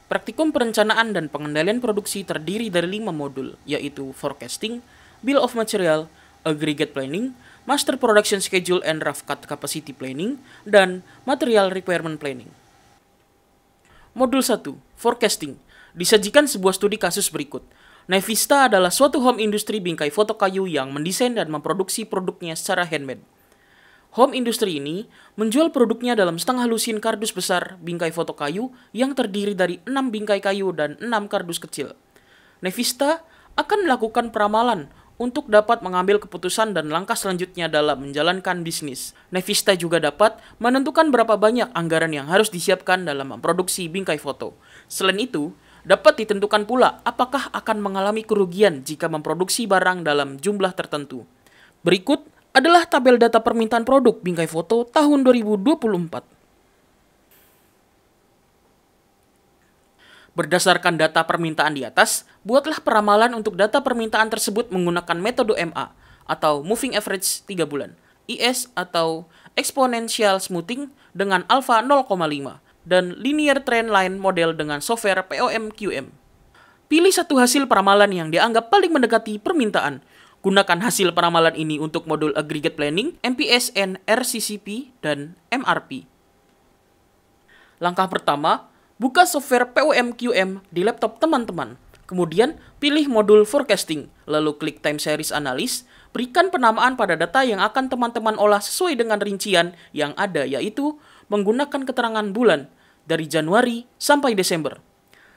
Praktikum perencanaan dan pengendalian produksi terdiri dari 5 modul, yaitu forecasting, bill of material, aggregate planning, master production schedule and rough cut capacity planning, dan material requirement planning. Modul 1, forecasting, disajikan sebuah studi kasus berikut. Nevista adalah suatu home industry bingkai foto kayu yang mendesain dan memproduksi produknya secara handmade. Home industry ini menjual produknya dalam setengah lusin kardus besar bingkai foto kayu yang terdiri dari 6 bingkai kayu dan 6 kardus kecil. Nevista akan melakukan peramalan untuk dapat mengambil keputusan dan langkah selanjutnya dalam menjalankan bisnis. Nevista juga dapat menentukan berapa banyak anggaran yang harus disiapkan dalam memproduksi bingkai foto. Selain itu, dapat ditentukan pula apakah akan mengalami kerugian jika memproduksi barang dalam jumlah tertentu. Berikut adalah tabel data permintaan produk bingkai foto tahun 2024. Berdasarkan data permintaan di atas, buatlah peramalan untuk data permintaan tersebut menggunakan metode MA atau Moving Average 3 bulan, IS atau Exponential Smoothing dengan alpha 0,5 dan Linear Trend Line Model dengan software POMQM. Pilih satu hasil peramalan yang dianggap paling mendekati permintaan. Gunakan hasil peramalan ini untuk modul Aggregate Planning, MPSN, RCCP, dan MRP. Langkah pertama, buka software POMQM di laptop teman-teman. Kemudian, pilih modul Forecasting, lalu klik Time Series Analysis, berikan penamaan pada data yang akan teman-teman olah sesuai dengan rincian yang ada, yaitu menggunakan keterangan bulan dari Januari sampai Desember.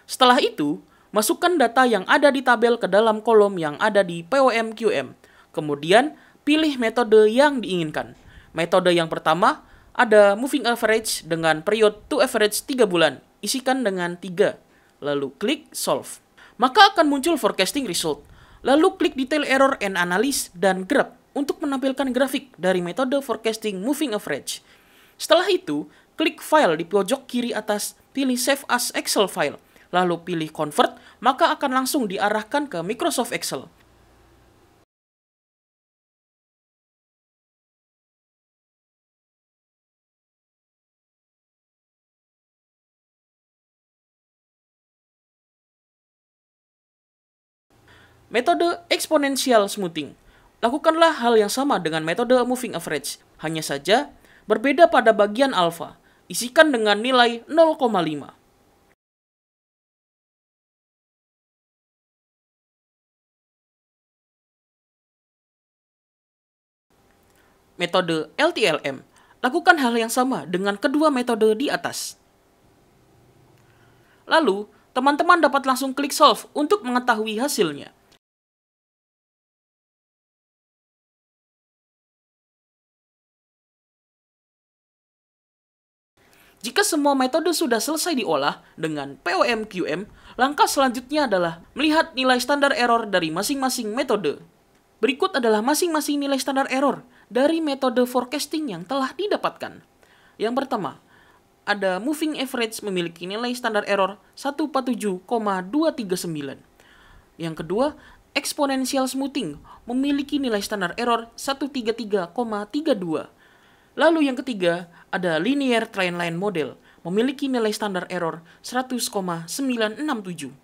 Setelah itu, masukkan data yang ada di tabel ke dalam kolom yang ada di POMQM. Kemudian, pilih metode yang diinginkan. Metode yang pertama ada Moving Average dengan period to average 3 bulan. Isikan dengan 3. Lalu klik Solve. Maka akan muncul forecasting result. Lalu klik Detail Error and Analysis dan Graph untuk menampilkan grafik dari metode forecasting Moving Average. Setelah itu, klik File di pojok kiri atas, pilih Save as Excel File. Lalu pilih Convert, maka akan langsung diarahkan ke Microsoft Excel. Metode Exponential Smoothing. Lakukanlah hal yang sama dengan metode Moving Average, hanya saja berbeda pada bagian alpha. Isikan dengan nilai 0,5. Metode LTLM. Lakukan hal yang sama dengan kedua metode di atas. Lalu, teman-teman dapat langsung klik Solve untuk mengetahui hasilnya. Jika semua metode sudah selesai diolah dengan POMQM, langkah selanjutnya adalah melihat nilai standar error dari masing-masing metode. Berikut adalah masing-masing nilai standar error dari metode forecasting yang telah didapatkan. Yang pertama, ada Moving Average memiliki nilai standar error 147,239. Yang kedua, Exponential Smoothing memiliki nilai standar error 133,32. Lalu yang ketiga, ada Linear Trend Line Model memiliki nilai standar error 100,967.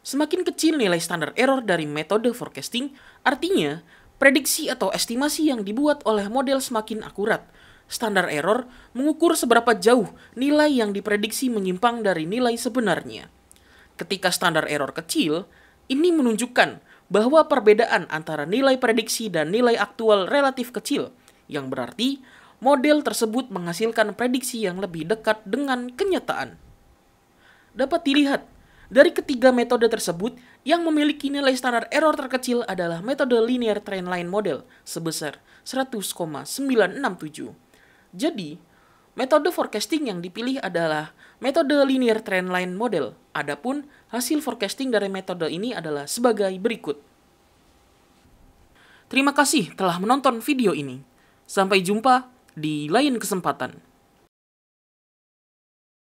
Semakin kecil nilai standar error dari metode forecasting, artinya prediksi atau estimasi yang dibuat oleh model semakin akurat. Standar error mengukur seberapa jauh nilai yang diprediksi menyimpang dari nilai sebenarnya. Ketika standar error kecil, ini menunjukkan bahwa perbedaan antara nilai prediksi dan nilai aktual relatif kecil, yang berarti model tersebut menghasilkan prediksi yang lebih dekat dengan kenyataan. Dapat dilihat, dari ketiga metode tersebut, yang memiliki nilai standar error terkecil adalah metode Linear Trend Line Model sebesar 100,967. Jadi, metode forecasting yang dipilih adalah metode Linear Trend Line Model. Adapun hasil forecasting dari metode ini adalah sebagai berikut. Terima kasih telah menonton video ini. Sampai jumpa di lain kesempatan.